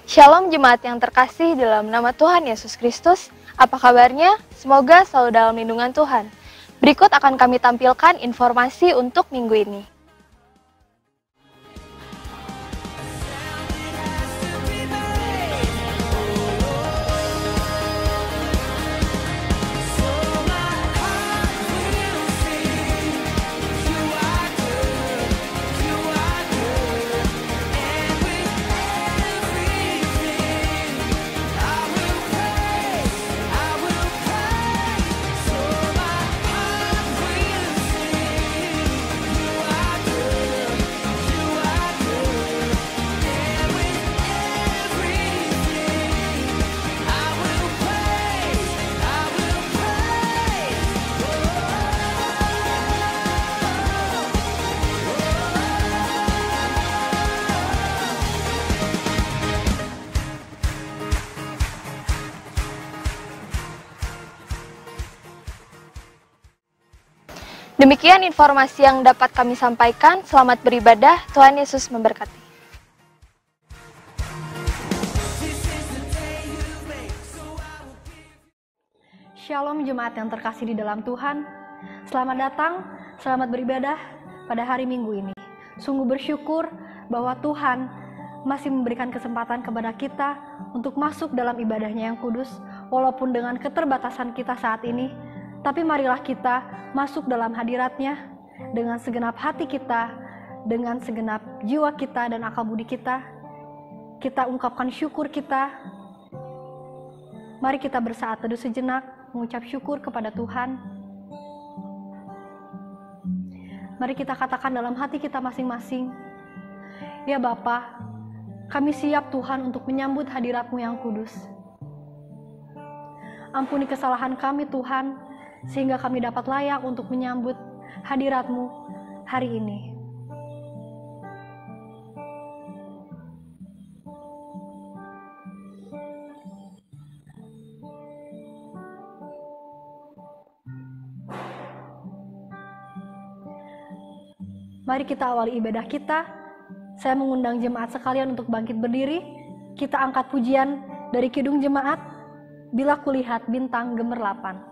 Shalom jemaat yang terkasih dalam nama Tuhan Yesus Kristus. Apa kabarnya? Semoga selalu dalam lindungan Tuhan. Berikut akan kami tampilkan informasi untuk minggu ini. Demikian informasi yang dapat kami sampaikan. Selamat beribadah, Tuhan Yesus memberkati. Shalom jemaat yang terkasih di dalam Tuhan. Selamat datang, selamat beribadah pada hari Minggu ini. Sungguh bersyukur bahwa Tuhan masih memberikan kesempatan kepada kita untuk masuk dalam ibadahnya yang kudus, walaupun dengan keterbatasan kita saat ini. Tapi marilah kita masuk dalam hadirat-Nya dengan segenap hati kita, dengan segenap jiwa kita dan akal budi kita. Kita ungkapkan syukur kita. Mari kita bersaat teduh sejenak, mengucap syukur kepada Tuhan. Mari kita katakan dalam hati kita masing-masing, ya Bapa, kami siap Tuhan untuk menyambut hadirat-Mu yang kudus. Ampuni kesalahan kami Tuhan, sehingga kami dapat layak untuk menyambut hadirat-Mu hari ini. Mari kita awali ibadah kita. Saya mengundang jemaat sekalian untuk bangkit berdiri. Kita angkat pujian dari Kidung Jemaat, Bila Kulihat Bintang Gemerlapan.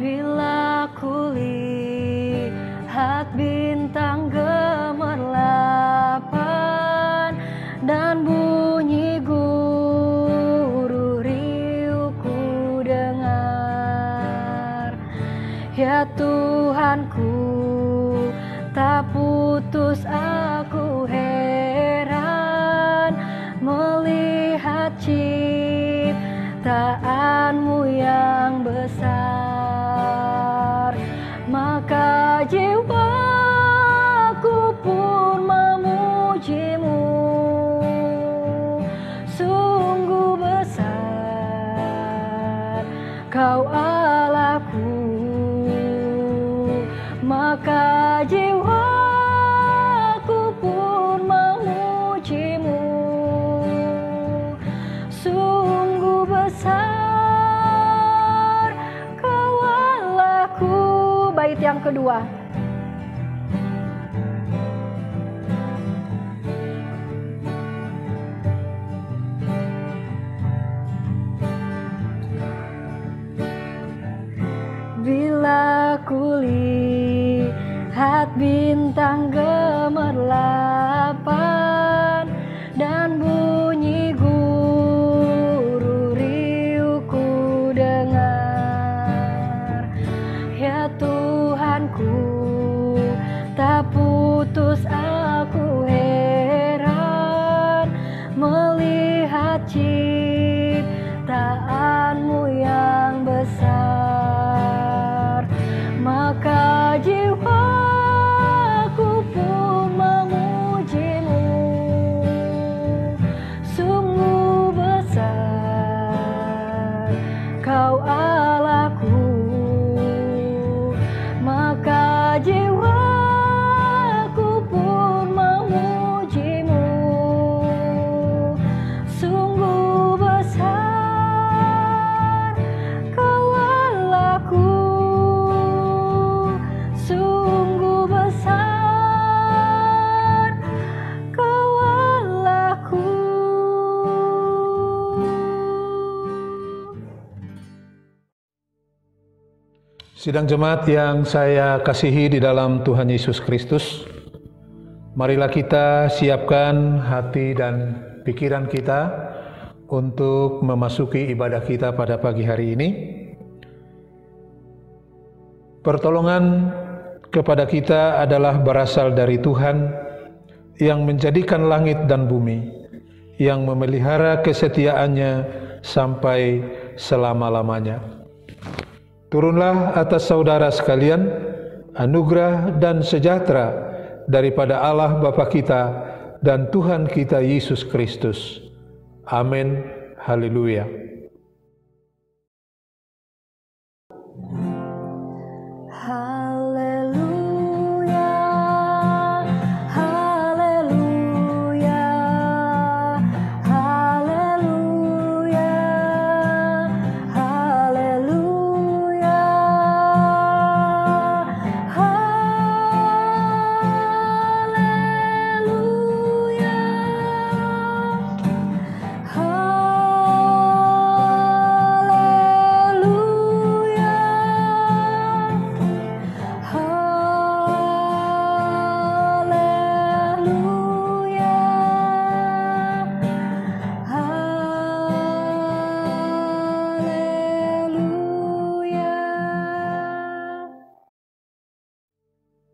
Bila kulihat bintang gemerlapan dan bunyi guru riuh ku dengar, ya Tuhanku, tak putus aku heran melihat ciptaan-Mu yang besar. Maka jiwaku pun memuji-Mu, sungguh besar Kau Allahku. Maka jiwaku pun memuji-Mu, sungguh besar Kau Allahku. Bait yang kedua. Bila kulihat bintang gemerlapan dan bunyi guru riuh ku dengar, ya Tuhanku, tak putus aku heran melihat ciptaan-Mu yang besar. Maka jiwaku pun memuji-Mu, sungguh besar Kau Allahku. Maka jiwaku pun Sidang jemaat yang saya kasihi di dalam Tuhan Yesus Kristus, marilah kita siapkan hati dan pikiran kita untuk memasuki ibadah kita pada pagi hari ini. Pertolongan kepada kita adalah berasal dari Tuhan yang menjadikan langit dan bumi, yang memelihara kesetiaannya sampai selama-lamanya. Turunlah atas saudara sekalian anugerah dan sejahtera daripada Allah Bapa kita dan Tuhan kita Yesus Kristus. Amin. Haleluya.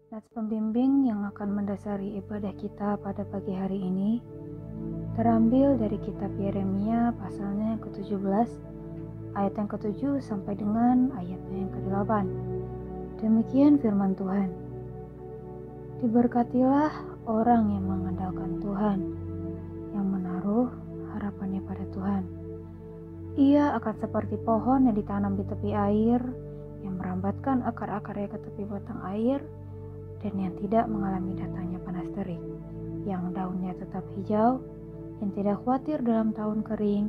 Nats pembimbing yang akan mendasari ibadah kita pada pagi hari ini terambil dari kitab Yeremia pasalnya yang ke-17 ayat yang ke-7 sampai dengan ayatnya yang ke-8. Demikian firman Tuhan. Diberkatilah orang yang mengandalkan Tuhan, yang menaruh harapannya pada Tuhan. Ia akan seperti pohon yang ditanam di tepi air, yang merambatkan akar-akarnya ke tepi batang air, dan yang tidak mengalami datangnya panas terik, yang daunnya tetap hijau, yang tidak khawatir dalam tahun kering,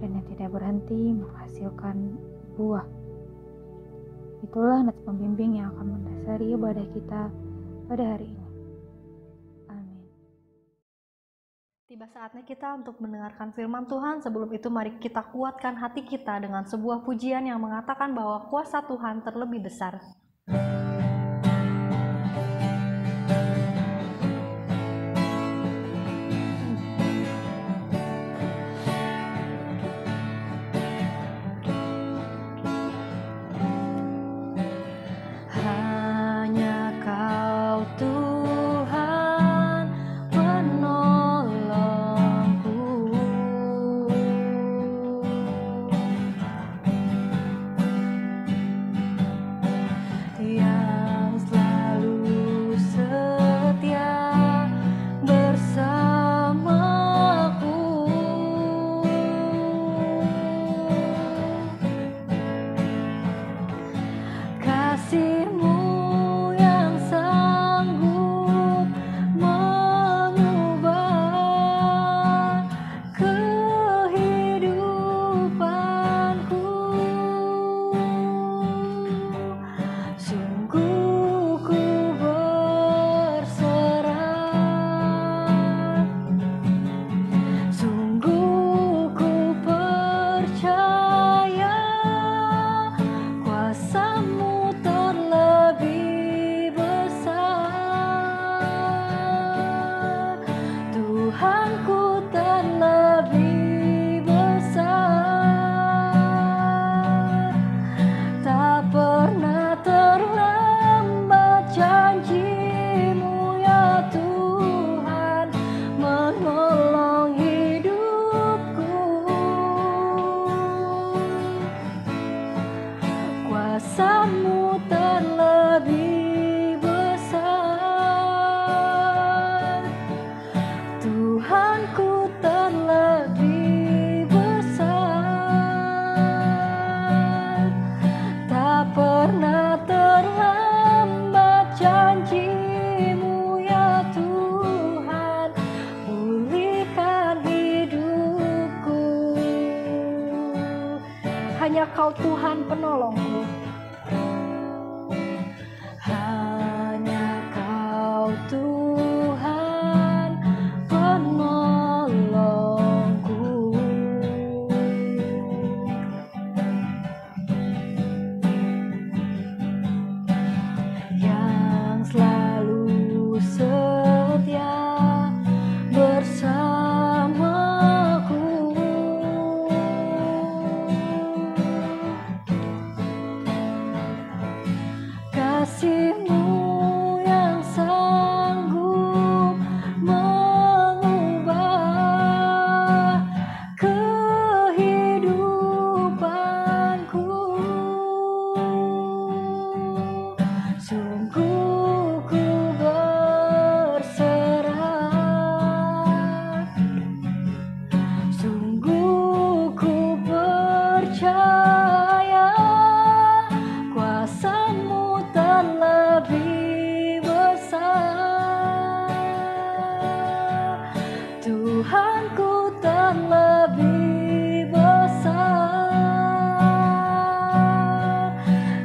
dan yang tidak berhenti menghasilkan buah. Itulah nats pembimbing yang akan mendasari ibadah kita pada hari ini. Amin. Tiba saatnya kita untuk mendengarkan firman Tuhan. Sebelum itu mari kita kuatkan hati kita dengan sebuah pujian yang mengatakan bahwa kuasa Tuhan terlebih besar. Hanya Kau Tuhan penolongku. Hanya Kau Tuhan penolongku. kasih-Mu yang sanggup mengubah kehidupanku. Sungguh ku berserah, sungguh ku percaya kuasa-Mu terlebih besar. Tuhanku terlebih besar.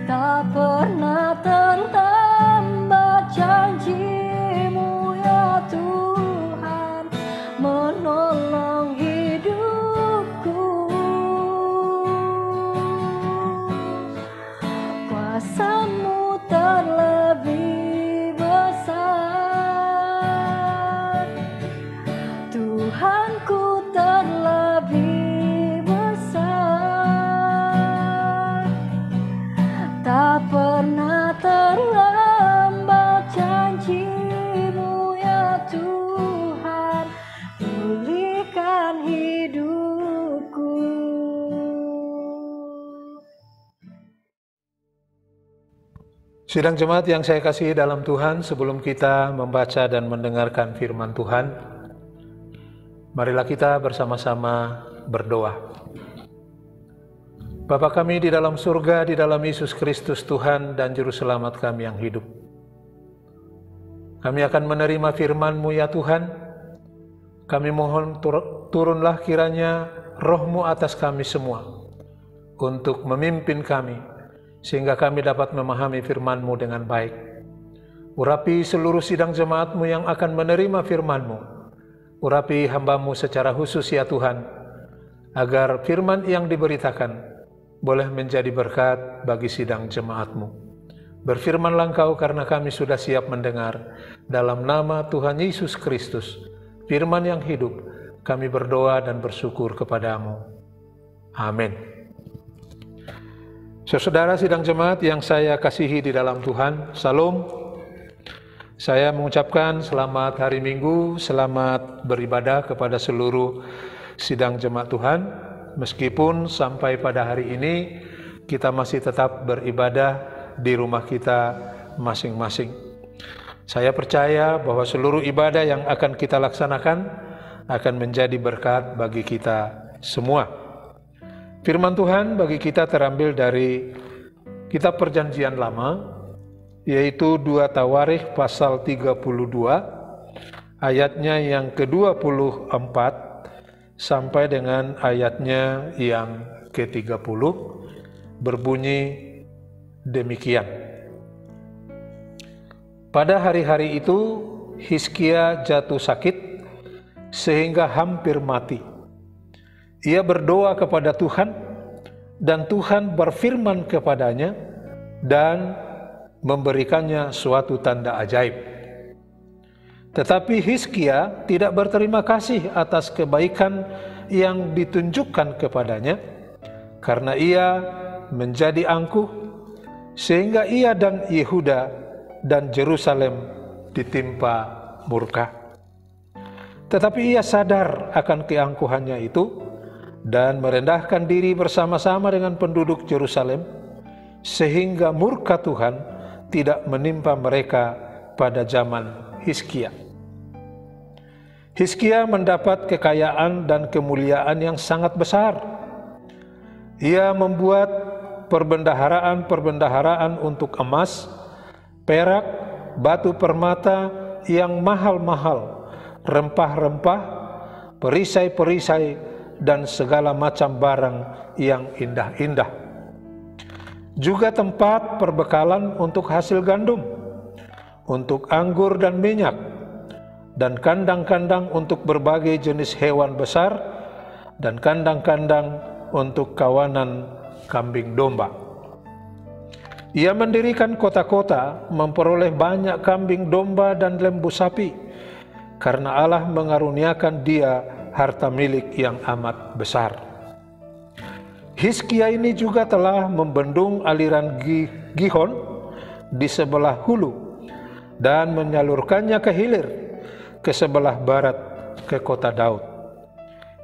Tak pernah terlambat janji-Mu ya Tuhan menolong hidupku. Kuasa-Mu terlebih besar. Tuhanku terlebih besar. Tak pernah terlambat janji-Mu ya Tuhan, pulihkan hidupku. Sidang jemaat yang saya kasihi dalam Tuhan, sebelum kita membaca dan mendengarkan firman Tuhan, marilah kita bersama-sama berdoa. Bapa kami di dalam surga, di dalam Yesus Kristus Tuhan dan Juru Selamat kami yang hidup, kami akan menerima firman-Mu ya Tuhan. Kami mohon turunlah kiranya Roh-Mu atas kami semua untuk memimpin kami, sehingga kami dapat memahami firman-Mu dengan baik. Urapi seluruh sidang jemaat-Mu yang akan menerima firman-Mu. Urapi hamba-Mu secara khusus ya Tuhan, agar firman yang diberitakan boleh menjadi berkat bagi sidang jemaat-Mu. Berfirmanlah Engkau karena kami sudah siap mendengar. Dalam nama Tuhan Yesus Kristus, firman yang hidup, kami berdoa dan bersyukur kepada-Mu. Amin. Saudara sidang jemaat yang saya kasihi di dalam Tuhan, Salam. Saya mengucapkan selamat hari Minggu, selamat beribadah kepada seluruh sidang jemaat Tuhan. Meskipun sampai pada hari ini kita masih tetap beribadah di rumah kita masing-masing. Saya percaya bahwa seluruh ibadah yang akan kita laksanakan akan menjadi berkat bagi kita semua. Firman Tuhan bagi kita terambil dari kitab Perjanjian Lama, yaitu 2 Tawarikh pasal 32, ayatnya yang ke-24 sampai dengan ayatnya yang ke-30, berbunyi demikian. Pada hari-hari itu Hizkia jatuh sakit sehingga hampir mati. Ia berdoa kepada Tuhan dan Tuhan berfirman kepadanya dan memberikannya suatu tanda ajaib. Tetapi Hizkia tidak berterima kasih atas kebaikan yang ditunjukkan kepadanya, karena ia menjadi angkuh, sehingga ia dan Yehuda dan Yerusalem ditimpa murka. Tetapi ia sadar akan keangkuhannya itu dan merendahkan diri bersama-sama dengan penduduk Yerusalem, sehingga murka Tuhan tidak menimpa mereka pada zaman Hizkia. Hizkia mendapat kekayaan dan kemuliaan yang sangat besar. Ia membuat perbendaharaan-perbendaharaan untuk emas, perak, batu permata yang mahal-mahal, rempah-rempah, perisai-perisai, dan segala macam barang yang indah-indah. Juga tempat perbekalan untuk hasil gandum, untuk anggur dan minyak, dan kandang-kandang untuk berbagai jenis hewan besar, dan kandang-kandang untuk kawanan kambing domba. Ia mendirikan kota-kota, memperoleh banyak kambing domba dan lembu sapi, karena Allah mengaruniakan dia harta milik yang amat besar. Hizkia ini juga telah membendung aliran Gihon di sebelah hulu dan menyalurkannya ke hilir, ke sebelah barat, ke kota Daud.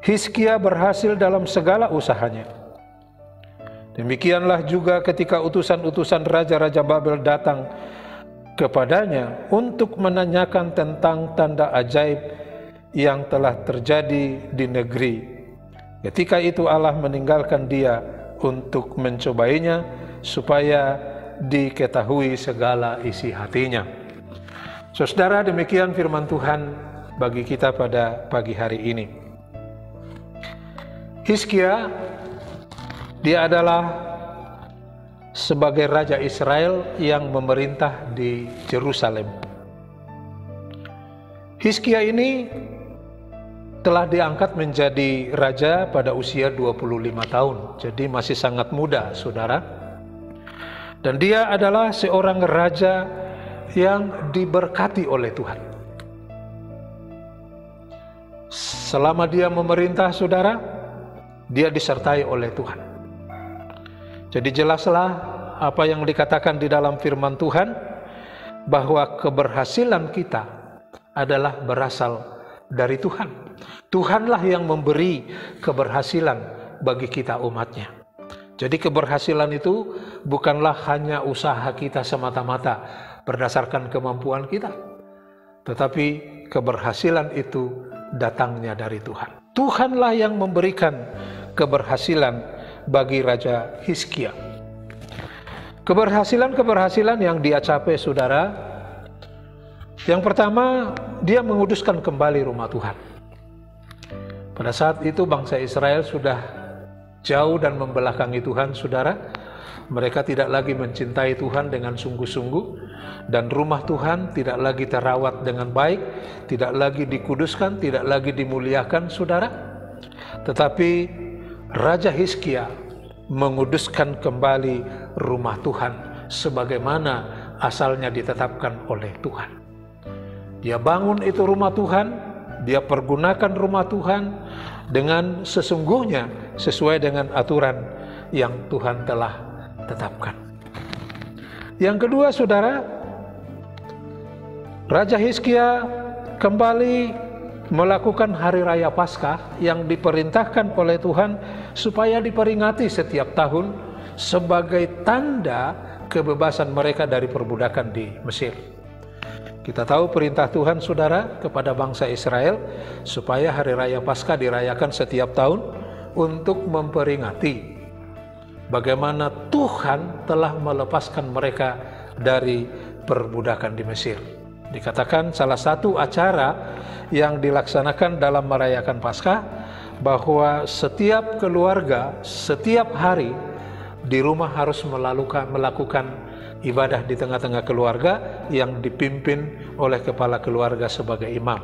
Hizkia berhasil dalam segala usahanya. Demikianlah juga ketika utusan-utusan raja-raja Babel datang kepadanya untuk menanyakan tentang tanda ajaib yang telah terjadi di negeri. Ketika itu Allah meninggalkan dia untuk mencobainya supaya diketahui segala isi hatinya. Saudara, demikian firman Tuhan bagi kita pada pagi hari ini. Hizkia, dia adalah sebagai raja Israel yang memerintah di Yerusalem. Hizkia ini telah diangkat menjadi raja pada usia 25 tahun, jadi masih sangat muda, saudara. Dan dia adalah seorang raja yang diberkati oleh Tuhan. Selama dia memerintah, saudara, dia disertai oleh Tuhan. Jadi jelaslah apa yang dikatakan di dalam firman Tuhan, bahwa keberhasilan kita adalah berasal dari Tuhan. Tuhanlah yang memberi keberhasilan bagi kita umatnya. Jadi keberhasilan itu bukanlah hanya usaha kita semata-mata berdasarkan kemampuan kita, tetapi keberhasilan itu datangnya dari Tuhan. Tuhanlah yang memberikan keberhasilan bagi Raja Hizkia. Keberhasilan yang dia capai, saudara, yang pertama, dia menguduskan kembali rumah Tuhan. Pada saat itu bangsa Israel sudah jauh dan membelakangi Tuhan, saudara. Mereka tidak lagi mencintai Tuhan dengan sungguh-sungguh, dan rumah Tuhan tidak lagi terawat dengan baik, tidak lagi dikuduskan, tidak lagi dimuliakan, saudara. Tetapi Raja Hizkia menguduskan kembali rumah Tuhan sebagaimana asalnya ditetapkan oleh Tuhan. Dia bangun itu rumah Tuhan, dia pergunakan rumah Tuhan dengan sesungguhnya sesuai dengan aturan yang Tuhan telah tetapkan. Yang kedua, saudara, Raja Hizkia kembali melakukan hari raya Paskah yang diperintahkan oleh Tuhan supaya diperingati setiap tahun sebagai tanda kebebasan mereka dari perbudakan di Mesir. Kita tahu perintah Tuhan, saudara, kepada bangsa Israel supaya hari raya Paskah dirayakan setiap tahun untuk memperingati bagaimana Tuhan telah melepaskan mereka dari perbudakan di Mesir. Dikatakan salah satu acara yang dilaksanakan dalam merayakan Paskah bahwa setiap keluarga setiap hari di rumah harus melakukan ibadah di tengah-tengah keluarga yang dipimpin oleh kepala keluarga sebagai imam.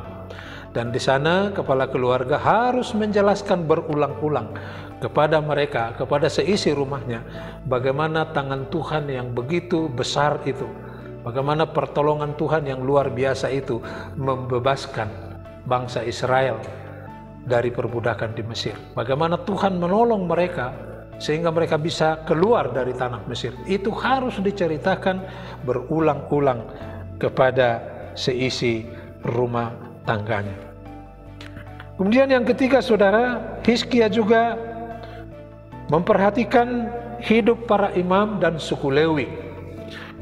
Dan di sana kepala keluarga harus menjelaskan berulang-ulang kepada mereka, kepada seisi rumahnya, bagaimana tangan Tuhan yang begitu besar itu, bagaimana pertolongan Tuhan yang luar biasa itu membebaskan bangsa Israel dari perbudakan di Mesir. Bagaimana Tuhan menolong mereka sehingga mereka bisa keluar dari tanah Mesir. Itu harus diceritakan berulang-ulang kepada seisi rumah tangganya. Kemudian yang ketiga, saudara, Hizkia juga memperhatikan hidup para imam dan suku Lewi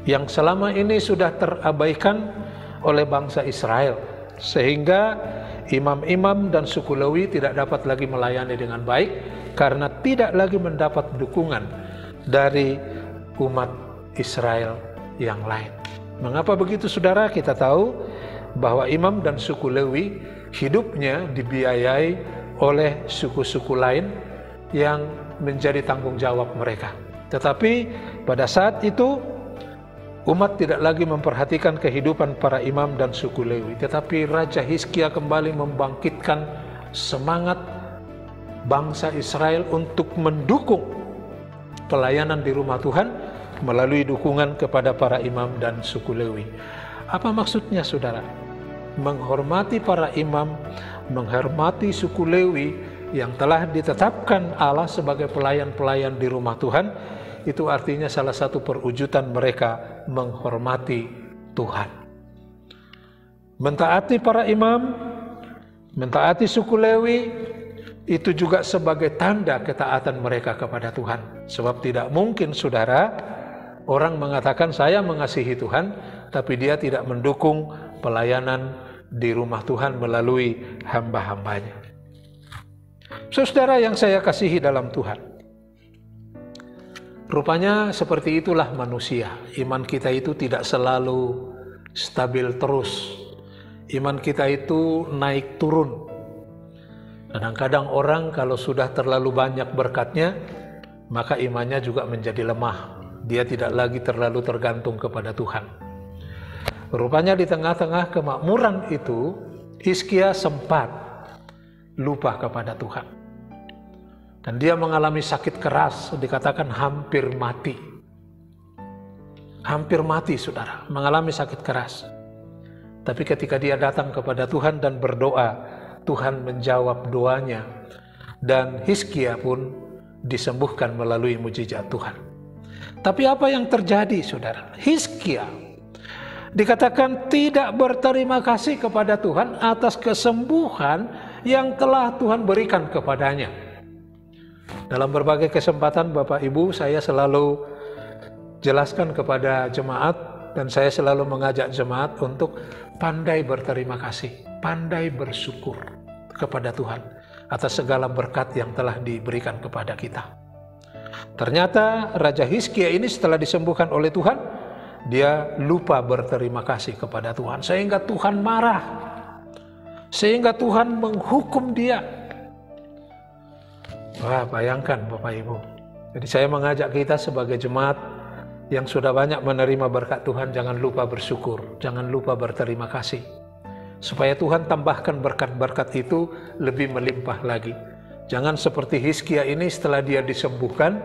yang selama ini sudah terabaikan oleh bangsa Israel, sehingga imam-imam dan suku Lewi tidak dapat lagi melayani dengan baik karena tidak lagi mendapat dukungan dari umat Israel yang lain. Mengapa begitu, saudara? Kita tahu bahwa imam dan suku Lewi hidupnya dibiayai oleh suku-suku lain yang menjadi tanggung jawab mereka. Tetapi pada saat itu umat tidak lagi memperhatikan kehidupan para imam dan suku Lewi, tetapi Raja Hizkia kembali membangkitkan semangat bangsa Israel untuk mendukung pelayanan di rumah Tuhan melalui dukungan kepada para imam dan suku Lewi. Apa maksudnya, saudara? Menghormati para imam, menghormati suku Lewi yang telah ditetapkan Allah sebagai pelayan-pelayan di rumah Tuhan, itu artinya salah satu perwujudan mereka menghormati Tuhan. Mentaati para imam, mentaati suku Lewi, itu juga sebagai tanda ketaatan mereka kepada Tuhan. Sebab tidak mungkin, saudara, orang mengatakan saya mengasihi Tuhan, tapi dia tidak mendukung pelayanan di rumah Tuhan melalui hamba-hambanya. Saudara yang saya kasihi dalam Tuhan, rupanya seperti itulah manusia. Iman kita itu tidak selalu stabil terus. Iman kita itu naik turun. Kadang-kadang orang kalau sudah terlalu banyak berkatnya, maka imannya juga menjadi lemah. Dia tidak lagi terlalu tergantung kepada Tuhan. Rupanya di tengah-tengah kemakmuran itu, Hizkia sempat lupa kepada Tuhan. Dan dia mengalami sakit keras, dikatakan hampir mati. Hampir mati, saudara, mengalami sakit keras. Tapi ketika dia datang kepada Tuhan dan berdoa, Tuhan menjawab doanya. Dan Hizkia pun disembuhkan melalui mujizat Tuhan. Tapi apa yang terjadi, saudara? Hizkia dikatakan tidak berterima kasih kepada Tuhan atas kesembuhan yang telah Tuhan berikan kepadanya. Dalam berbagai kesempatan Bapak Ibu, saya selalu jelaskan kepada jemaat dan saya selalu mengajak jemaat untuk pandai berterima kasih, pandai bersyukur kepada Tuhan atas segala berkat yang telah diberikan kepada kita. Ternyata Raja Hizkia ini setelah disembuhkan oleh Tuhan, dia lupa berterima kasih kepada Tuhan, sehingga Tuhan marah, sehingga Tuhan menghukum dia. Wah, bayangkan Bapak Ibu. Jadi saya mengajak kita sebagai jemaat yang sudah banyak menerima berkat Tuhan, jangan lupa bersyukur, jangan lupa berterima kasih, supaya Tuhan tambahkan berkat-berkat itu lebih melimpah lagi. Jangan seperti Hizkia ini, setelah dia disembuhkan,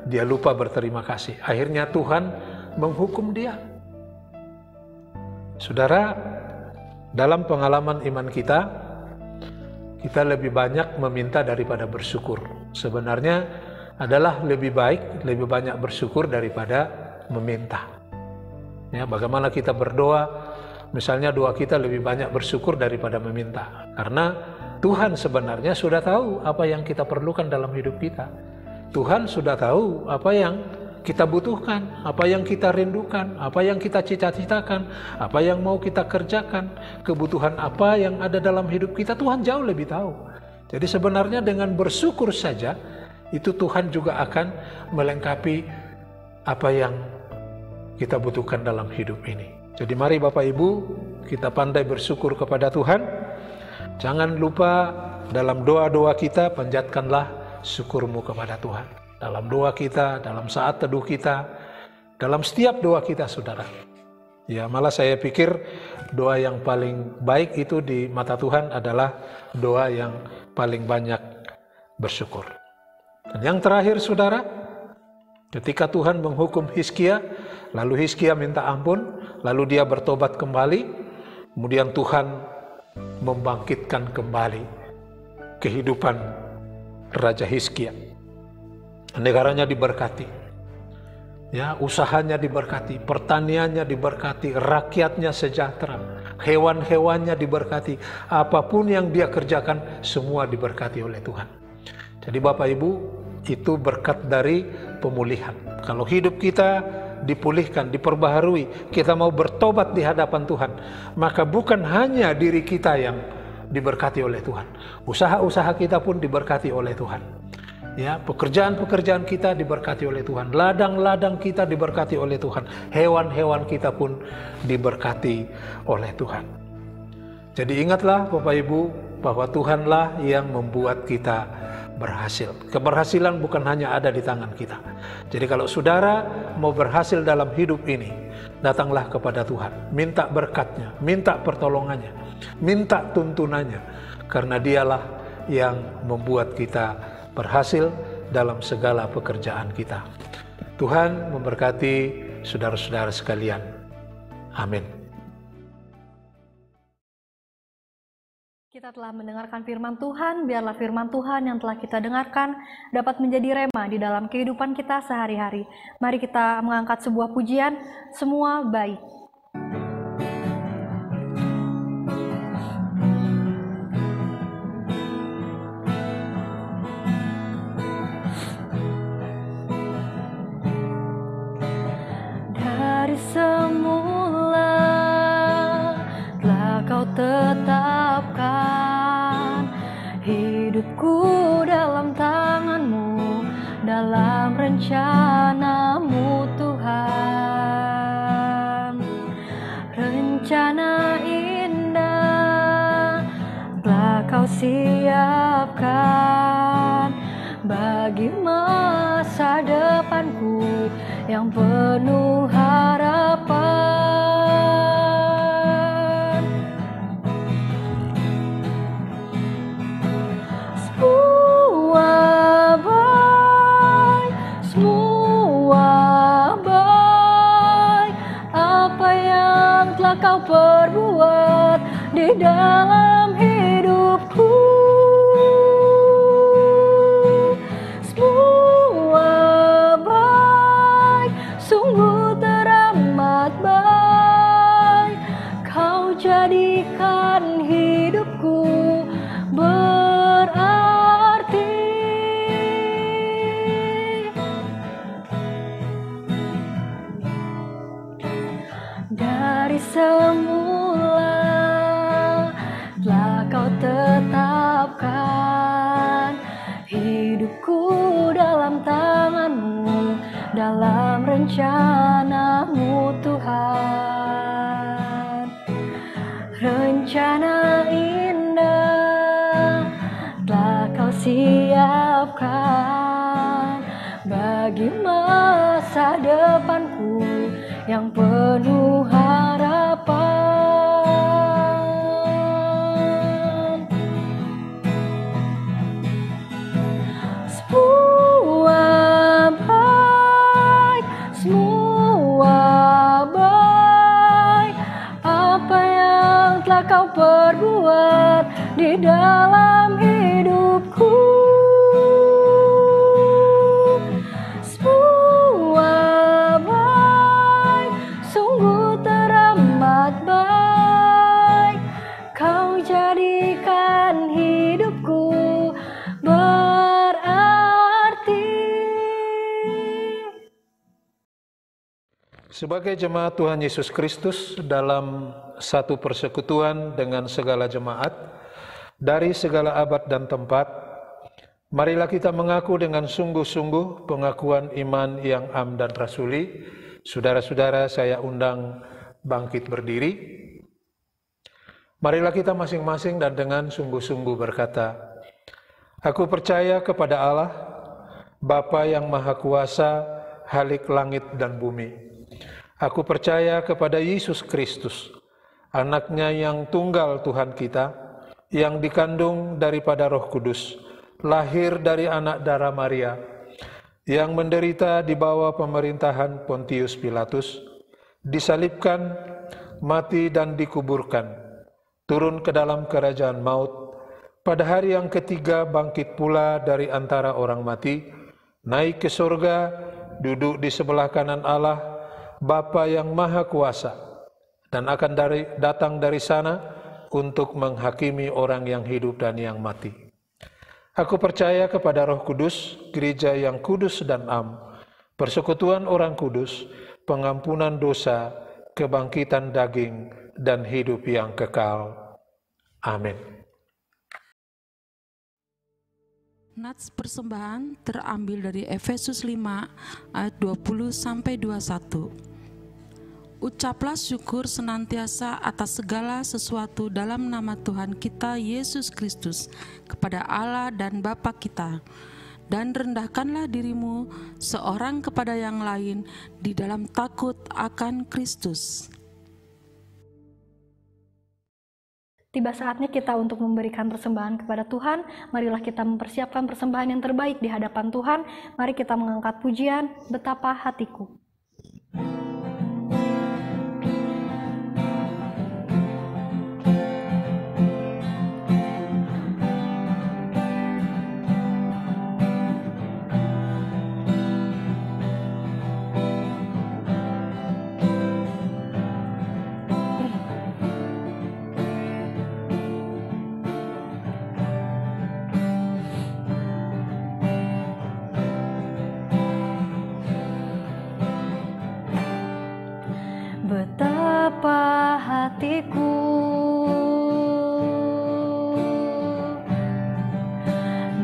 dia lupa berterima kasih. Akhirnya Tuhan menghukum dia. Saudara, dalam pengalaman iman kita lebih banyak meminta daripada bersyukur. Sebenarnya adalah lebih baik, lebih banyak bersyukur daripada meminta. Ya, bagaimana kita berdoa, misalnya doa kita lebih banyak bersyukur daripada meminta. Karena Tuhan sebenarnya sudah tahu apa yang kita perlukan dalam hidup kita. Tuhan sudah tahu apa yang kita butuhkan, apa yang kita rindukan, apa yang kita cita-citakan, apa yang mau kita kerjakan, kebutuhan apa yang ada dalam hidup kita, Tuhan jauh lebih tahu. Jadi sebenarnya dengan bersyukur saja, itu Tuhan juga akan melengkapi apa yang kita butuhkan dalam hidup ini. Jadi mari Bapak Ibu, kita pandai bersyukur kepada Tuhan. Jangan lupa dalam doa-doa kita, panjatkanlah syukurmu kepada Tuhan. Dalam doa kita, dalam saat teduh kita, dalam setiap doa kita, saudara. Ya, malah saya pikir doa yang paling baik itu di mata Tuhan adalah doa yang paling banyak bersyukur. Dan yang terakhir, saudara, ketika Tuhan menghukum Hizkia, lalu Hizkia minta ampun, lalu dia bertobat kembali, kemudian Tuhan membangkitkan kembali kehidupan Raja Hizkia. Negaranya diberkati, ya, usahanya diberkati, pertaniannya diberkati, rakyatnya sejahtera, hewan-hewannya diberkati, apapun yang dia kerjakan semua diberkati oleh Tuhan. Jadi Bapak Ibu, itu berkat dari pemulihan. Kalau hidup kita dipulihkan, diperbaharui, kita mau bertobat di hadapan Tuhan, maka bukan hanya diri kita yang diberkati oleh Tuhan, usaha-usaha kita pun diberkati oleh Tuhan. Ya, pekerjaan-pekerjaan kita diberkati oleh Tuhan, ladang-ladang kita diberkati oleh Tuhan, hewan-hewan kita pun diberkati oleh Tuhan. Jadi ingatlah Bapak Ibu, bahwa Tuhanlah yang membuat kita berhasil. Keberhasilan bukan hanya ada di tangan kita. Jadi kalau saudara mau berhasil dalam hidup ini, datanglah kepada Tuhan, minta berkatnya, minta pertolongannya, minta tuntunannya, karena dialah yang membuat kita berhasil dalam segala pekerjaan kita. Tuhan memberkati saudara-saudara sekalian. Amin. Kita telah mendengarkan firman Tuhan, biarlah firman Tuhan yang telah kita dengarkan dapat menjadi rema di dalam kehidupan kita sehari-hari. Mari kita mengangkat sebuah pujian, semua baik. Dari semula telah kau tetapkan hidupku dalam tangan-Mu, dalam rencana-Mu Tuhan. Rencana indah telah kau siapkan bagi masa depanku yang penuh harapan. Semua baik, apa yang telah kau perbuat di dalam hidupku. Semua baik, sungguh teramat baik, kau jadikan hidupku berarti. Dari semula telah kau tetapkan hidupku dalam tangan-Mu, dalam rencana-Mu Tuhan. Rencana indah telah kau siapkan bagi masa depanku yang penuh harapan. Semua baik, apa yang telah kau perbuat di dalam hidupku. Semua baik, sungguh teramat baik, kau jadikan hidupku berarti. Sebagai jemaat Tuhan Yesus Kristus dalam satu persekutuan dengan segala jemaat dari segala abad dan tempat, marilah kita mengaku dengan sungguh-sungguh pengakuan iman yang am dan rasuli. Saudara-saudara, saya undang bangkit berdiri. Marilah kita masing-masing dan dengan sungguh-sungguh berkata, aku percaya kepada Allah, Bapa yang Maha Kuasa, Halik langit dan bumi. Aku percaya kepada Yesus Kristus, Anak-Nya yang tunggal Tuhan kita, yang dikandung daripada Roh Kudus, lahir dari anak darah Maria, yang menderita di bawah pemerintahan Pontius Pilatus, disalibkan, mati dan dikuburkan, turun ke dalam kerajaan maut, pada hari yang ketiga bangkit pula dari antara orang mati, naik ke surga, duduk di sebelah kanan Allah, Bapa yang Maha Kuasa, dan akan datang dari sana untuk menghakimi orang yang hidup dan yang mati. Aku percaya kepada Roh Kudus, gereja yang kudus dan am, persekutuan orang kudus, pengampunan dosa, kebangkitan daging, dan hidup yang kekal. Amin. Nats persembahan terambil dari Efesus 5 ayat 20-21. Ucaplah syukur senantiasa atas segala sesuatu dalam nama Tuhan kita Yesus Kristus kepada Allah dan Bapa kita, dan rendahkanlah dirimu seorang kepada yang lain di dalam takut akan Kristus. Tiba saatnya kita untuk memberikan persembahan kepada Tuhan. Marilah kita mempersiapkan persembahan yang terbaik di hadapan Tuhan. Mari kita mengangkat pujian, Betapa Hatiku. betapa hatiku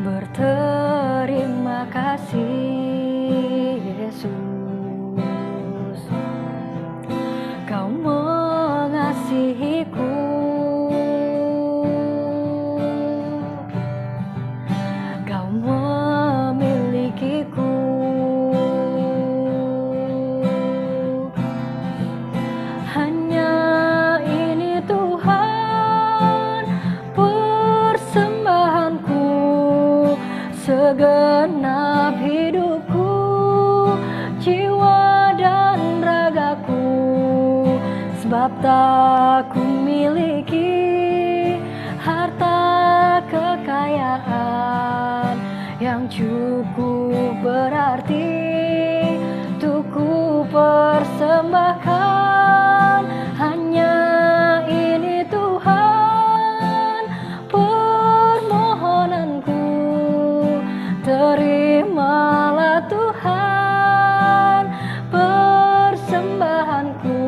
berterima kasih Yesus, Kau mengasihiku, Kau memilikiku. Hanya ini Tuhan persembahanku, segenap hidupku, jiwa dan ragaku, sebab tak ku miliki harta kekayaan yang cukup berarti untuk ku persembahkan. Hanya ini Tuhan permohonanku, terimalah Tuhan persembahanku,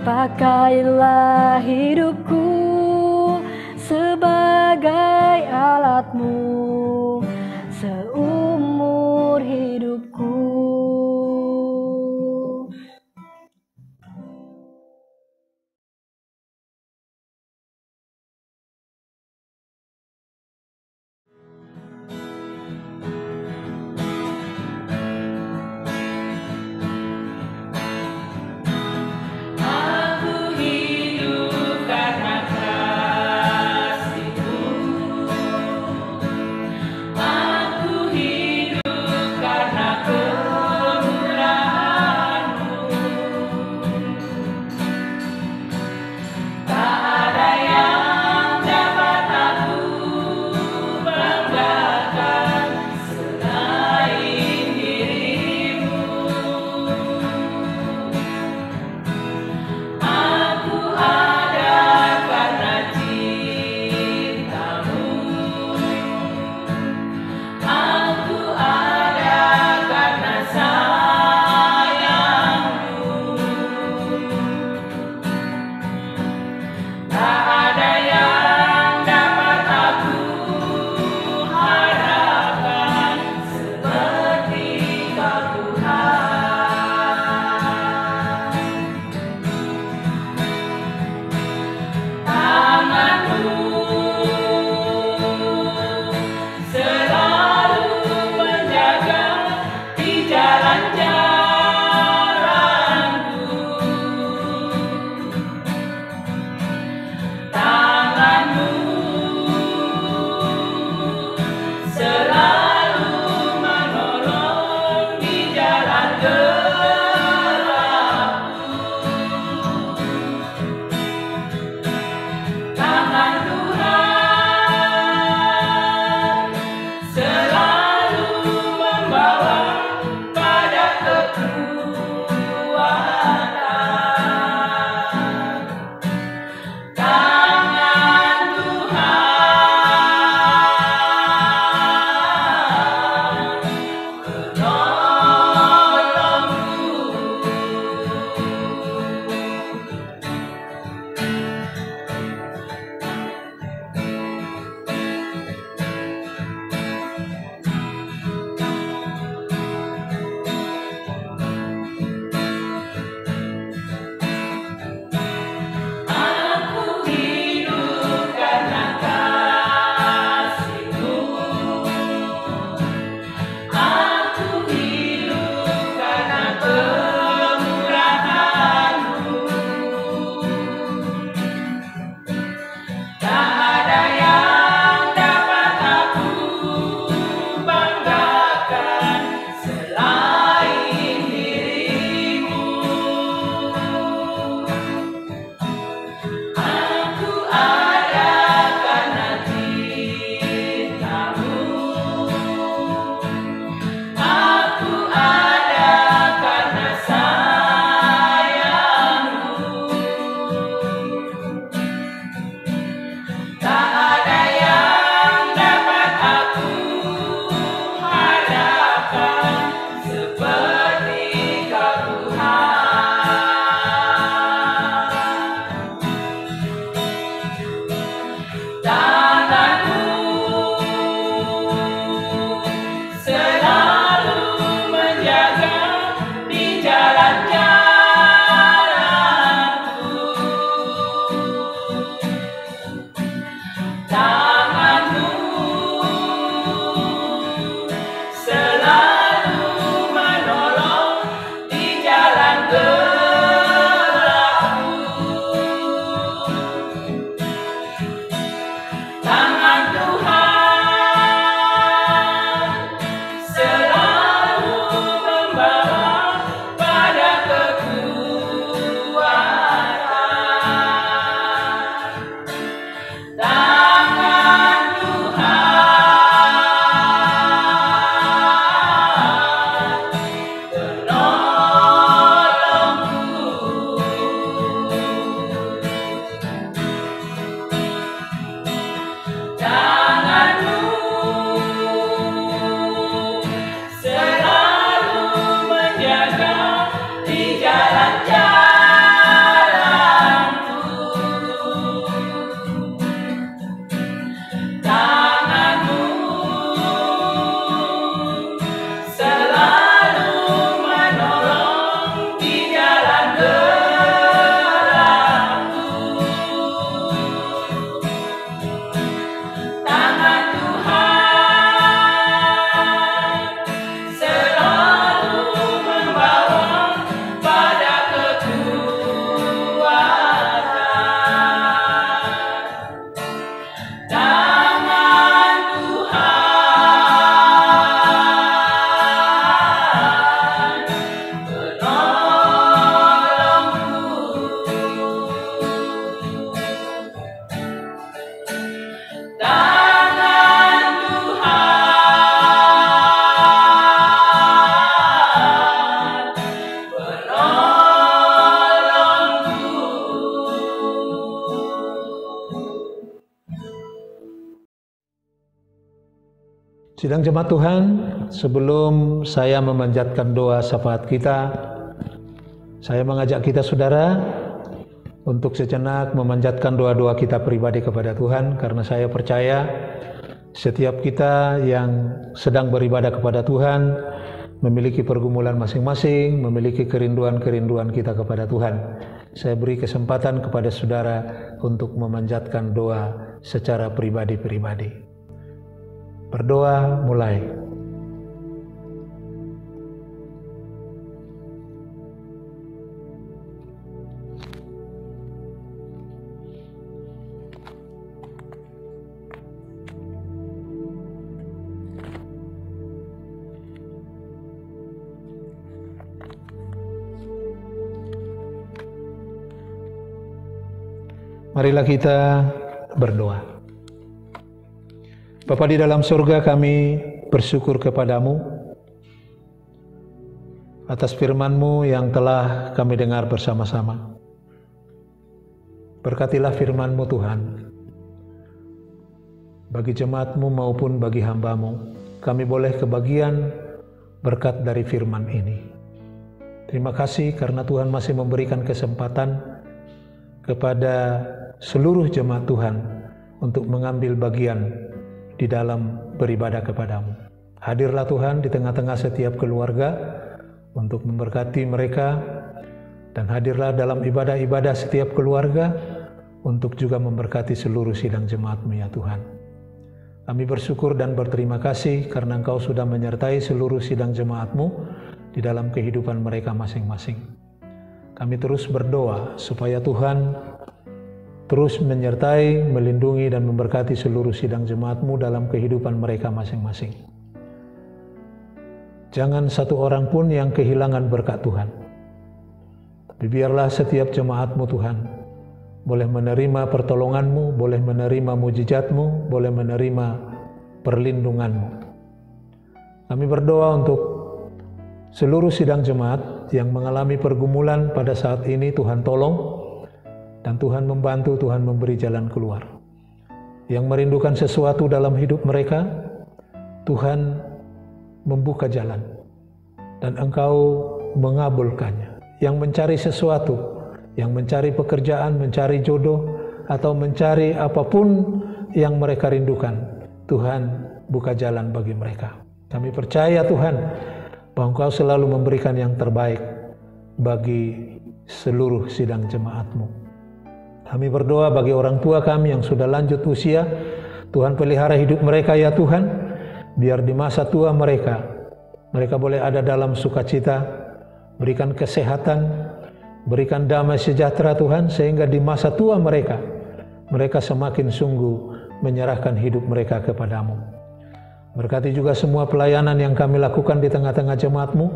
pakailah hidupku sebagai alatmu seumur hidupku. Aku hidup karena kasih-Mu. Aku Sidang jemaat Tuhan, sebelum saya memanjatkan doa syafaat kita, saya mengajak kita saudara untuk sejenak memanjatkan doa-doa kita pribadi kepada Tuhan, karena saya percaya setiap kita yang sedang beribadah kepada Tuhan memiliki pergumulan masing-masing, memiliki kerinduan-kerinduan kita kepada Tuhan. Saya beri kesempatan kepada saudara untuk memanjatkan doa secara pribadi-pribadi. Berdoa mulai. Marilah kita berdoa. Bapa di dalam surga, kami bersyukur kepadamu atas firman-Mu yang telah kami dengar bersama-sama. Berkatilah firman-Mu Tuhan, bagi jemaat-Mu maupun bagi hamba-Mu, kami boleh kebagian berkat dari firman ini. Terima kasih karena Tuhan masih memberikan kesempatan kepada seluruh jemaat Tuhan untuk mengambil bagian di dalam beribadah kepadamu. Hadirlah Tuhan di tengah-tengah setiap keluarga untuk memberkati mereka, dan hadirlah dalam ibadah-ibadah setiap keluarga untuk juga memberkati seluruh sidang jemaat-Mu ya Tuhan. Kami bersyukur dan berterima kasih karena Engkau sudah menyertai seluruh sidang jemaat-Mu di dalam kehidupan mereka masing-masing. Kami terus berdoa supaya Tuhan terus menyertai, melindungi, dan memberkati seluruh sidang jemaat-Mu dalam kehidupan mereka masing-masing. Jangan satu orang pun yang kehilangan berkat Tuhan. Tapi biarlah setiap jemaat-Mu Tuhan boleh menerima pertolongan-Mu, boleh menerima mujizat-Mu, boleh menerima perlindungan-Mu. Kami berdoa untuk seluruh sidang jemaat yang mengalami pergumulan pada saat ini. Tuhan tolong, dan Tuhan membantu, Tuhan memberi jalan keluar. Yang merindukan sesuatu dalam hidup mereka, Tuhan membuka jalan, dan Engkau mengabulkannya. Yang mencari sesuatu, yang mencari pekerjaan, mencari jodoh, atau mencari apapun yang mereka rindukan, Tuhan buka jalan bagi mereka. Kami percaya Tuhan bahwa Engkau selalu memberikan yang terbaik bagi seluruh sidang jemaat-Mu. Kami berdoa bagi orang tua kami yang sudah lanjut usia. Tuhan pelihara hidup mereka ya Tuhan. Biar di masa tua mereka boleh ada dalam sukacita. Berikan kesehatan, berikan damai sejahtera Tuhan. Sehingga di masa tua mereka semakin sungguh menyerahkan hidup mereka kepadamu. Berkati juga semua pelayanan yang kami lakukan di tengah-tengah jemaat-Mu.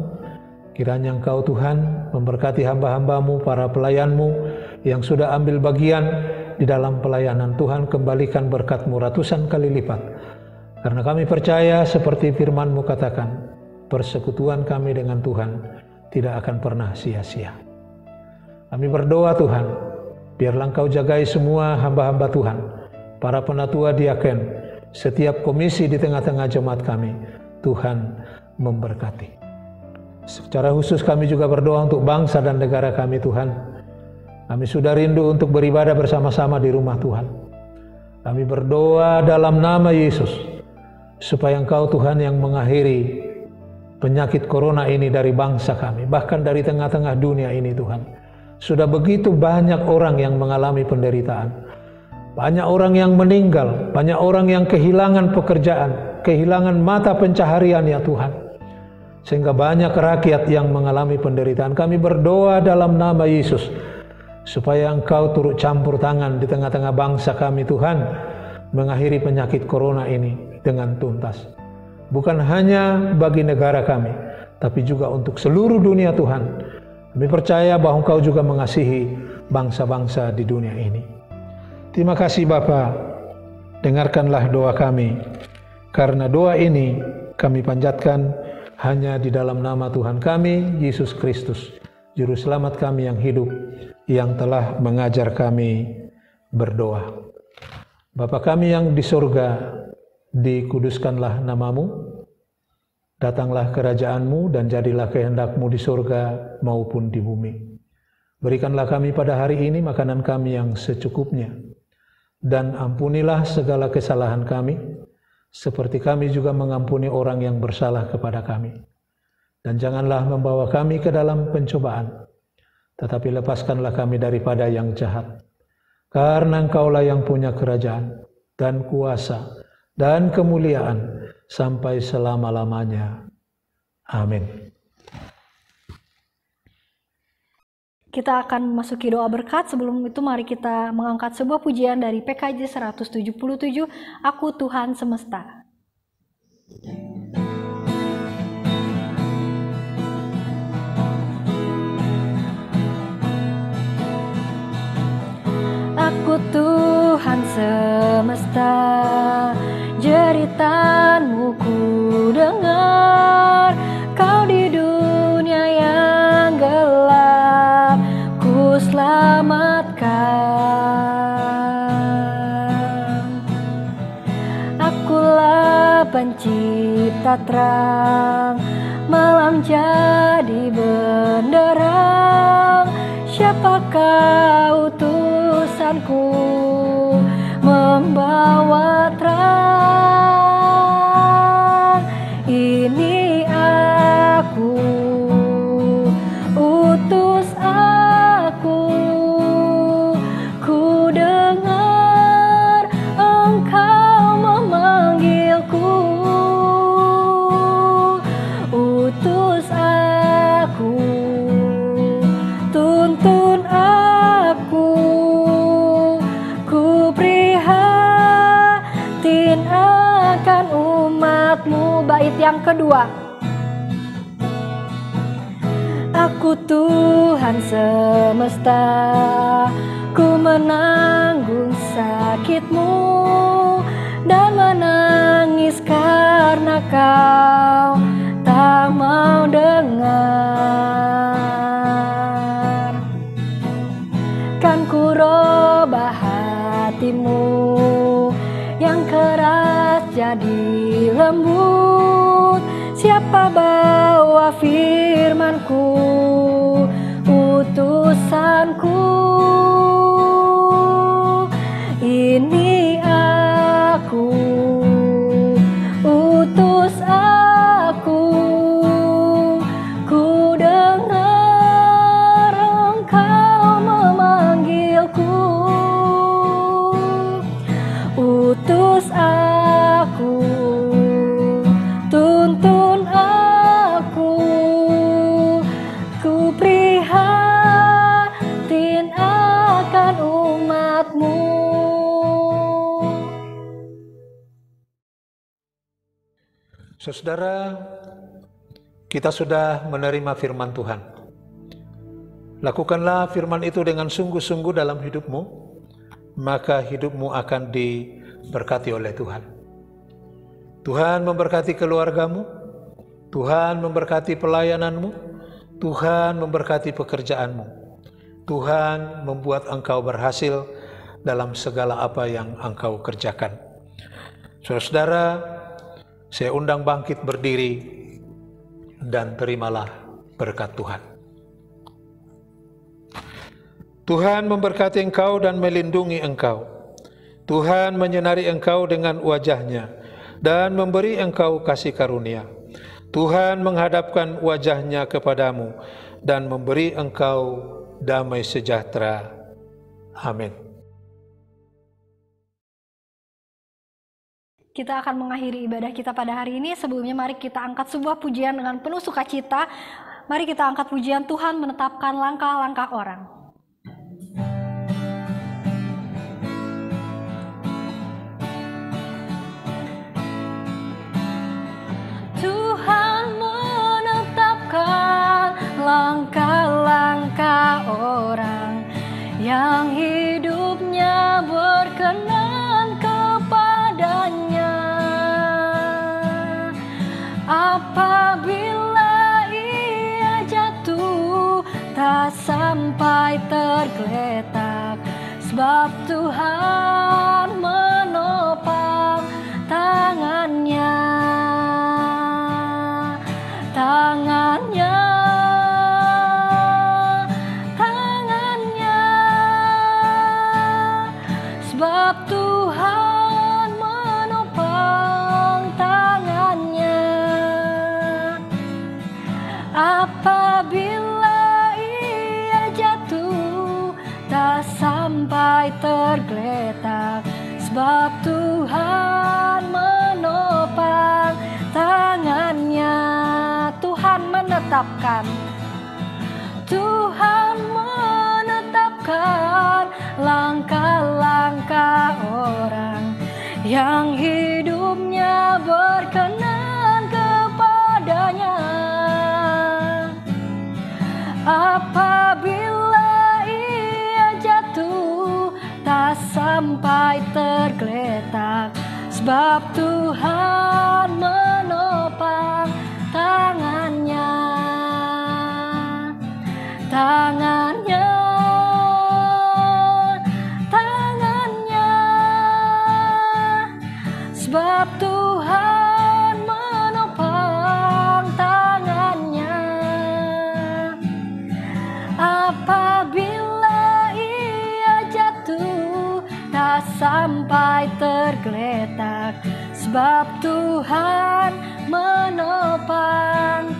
Kiranya Engkau Tuhan memberkati hamba-hamba-Mu, para pelayan-Mu yang sudah ambil bagian di dalam pelayanan. Tuhan, kembalikan berkat-Mu ratusan kali lipat. Karena kami percaya seperti firman-Mu katakan, persekutuan kami dengan Tuhan tidak akan pernah sia-sia. Kami berdoa Tuhan, biarlah Engkau jagai semua hamba-hamba Tuhan, para penatua diaken, setiap komisi di tengah-tengah jemaat kami. Tuhan memberkati. Secara khusus kami juga berdoa untuk bangsa dan negara kami Tuhan. Kami sudah rindu untuk beribadah bersama-sama di rumah Tuhan. Kami berdoa dalam nama Yesus, supaya Engkau Tuhan yang mengakhiri penyakit corona ini dari bangsa kami, bahkan dari tengah-tengah dunia ini Tuhan. Sudah begitu banyak orang yang mengalami penderitaan. Banyak orang yang meninggal, banyak orang yang kehilangan pekerjaan, kehilangan mata pencaharian ya Tuhan. Sehingga banyak rakyat yang mengalami penderitaan. Kami berdoa dalam nama Yesus, supaya Engkau turut campur tangan di tengah-tengah bangsa kami Tuhan, mengakhiri penyakit corona ini dengan tuntas. Bukan hanya bagi negara kami, tapi juga untuk seluruh dunia Tuhan. Kami percaya bahwa Engkau juga mengasihi bangsa-bangsa di dunia ini. Terima kasih Bapa, dengarkanlah doa kami. Karena doa ini kami panjatkan hanya di dalam nama Tuhan kami, Yesus Kristus, Juru Selamat kami yang hidup, yang telah mengajar kami berdoa. Bapa kami yang di surga, dikuduskanlah namamu, datanglah kerajaan-Mu dan jadilah kehendak-Mu di surga maupun di bumi. Berikanlah kami pada hari ini makanan kami yang secukupnya, dan ampunilah segala kesalahan kami, seperti kami juga mengampuni orang yang bersalah kepada kami. Dan janganlah membawa kami ke dalam pencobaan, tetapi lepaskanlah kami daripada yang jahat. Karena Engkaulah yang punya kerajaan, dan kuasa, dan kemuliaan, sampai selama-lamanya. Amin. Kita akan memasuki doa berkat. Sebelum itu mari kita mengangkat sebuah pujian dari PKJ 177, Aku Tuhan Semesta. Aku Tuhan semesta, jeritanmu ku dengar. Kau di dunia yang gelap ku selamatkan. Akulah pencipta terang, malam jadi benderang. Siapakah utusanku membawa terang? Ini aku, utus aku. Ku dengar Engkau memanggilku. Utus aku, tuntun aku. Ku prihatin akan umat-Mu. Bait yang kedua. Aku Tuhan semesta, ku menanggung sakit-Mu dan menangis karena Kau tak mau dengar. Kan ku robah hati-Mu yang keras jadi lembut. Siapa bawa firman-Ku, utusanku? Ini aku, utus aku. Ku dengar Engkau memanggilku. Utus aku, tuntun aku. Ku prihatin akan umat-Mu. Saudara, kita sudah menerima firman Tuhan. Lakukanlah firman itu dengan sungguh-sungguh dalam hidupmu, maka hidupmu akan diberkati oleh Tuhan. Tuhan memberkati keluargamu, Tuhan memberkati pelayananmu, Tuhan memberkati pekerjaanmu. Tuhan membuat engkau berhasil dalam segala apa yang engkau kerjakan. Saudara, saya undang bangkit berdiri dan terimalah berkat Tuhan. Tuhan memberkati engkau dan melindungi engkau. Tuhan menyinari engkau dengan wajah-Nya dan memberi engkau kasih karunia. Tuhan menghadapkan wajah-Nya kepadamu dan memberi engkau damai sejahtera. Amin. Kita akan mengakhiri ibadah kita pada hari ini. Sebelumnya mari kita angkat sebuah pujian dengan penuh sukacita. Mari kita angkat pujian Tuhan menetapkan langkah-langkah orang. Tuhan menetapkan langkah-langkah orang yang hidupnya berkenan kepadanya. Apabila ia jatuh tak sampai tergeletak, sebab Tuhan menopang tangan tergeletak, sebab Tuhan menopang tangannya. Tuhan menetapkan, Tuhan menetapkan langkah-langkah orang yang hidupnya berkenan kepadanya. Apabila ia jatuh, tak sampai tergeletak, sebab Tuhan menopang tangannya. Tangannya, tangannya, sebab Tuhan menopang tangannya. Apabila ia jatuh, tak sampai tergeletak, sebab Tuhan menopang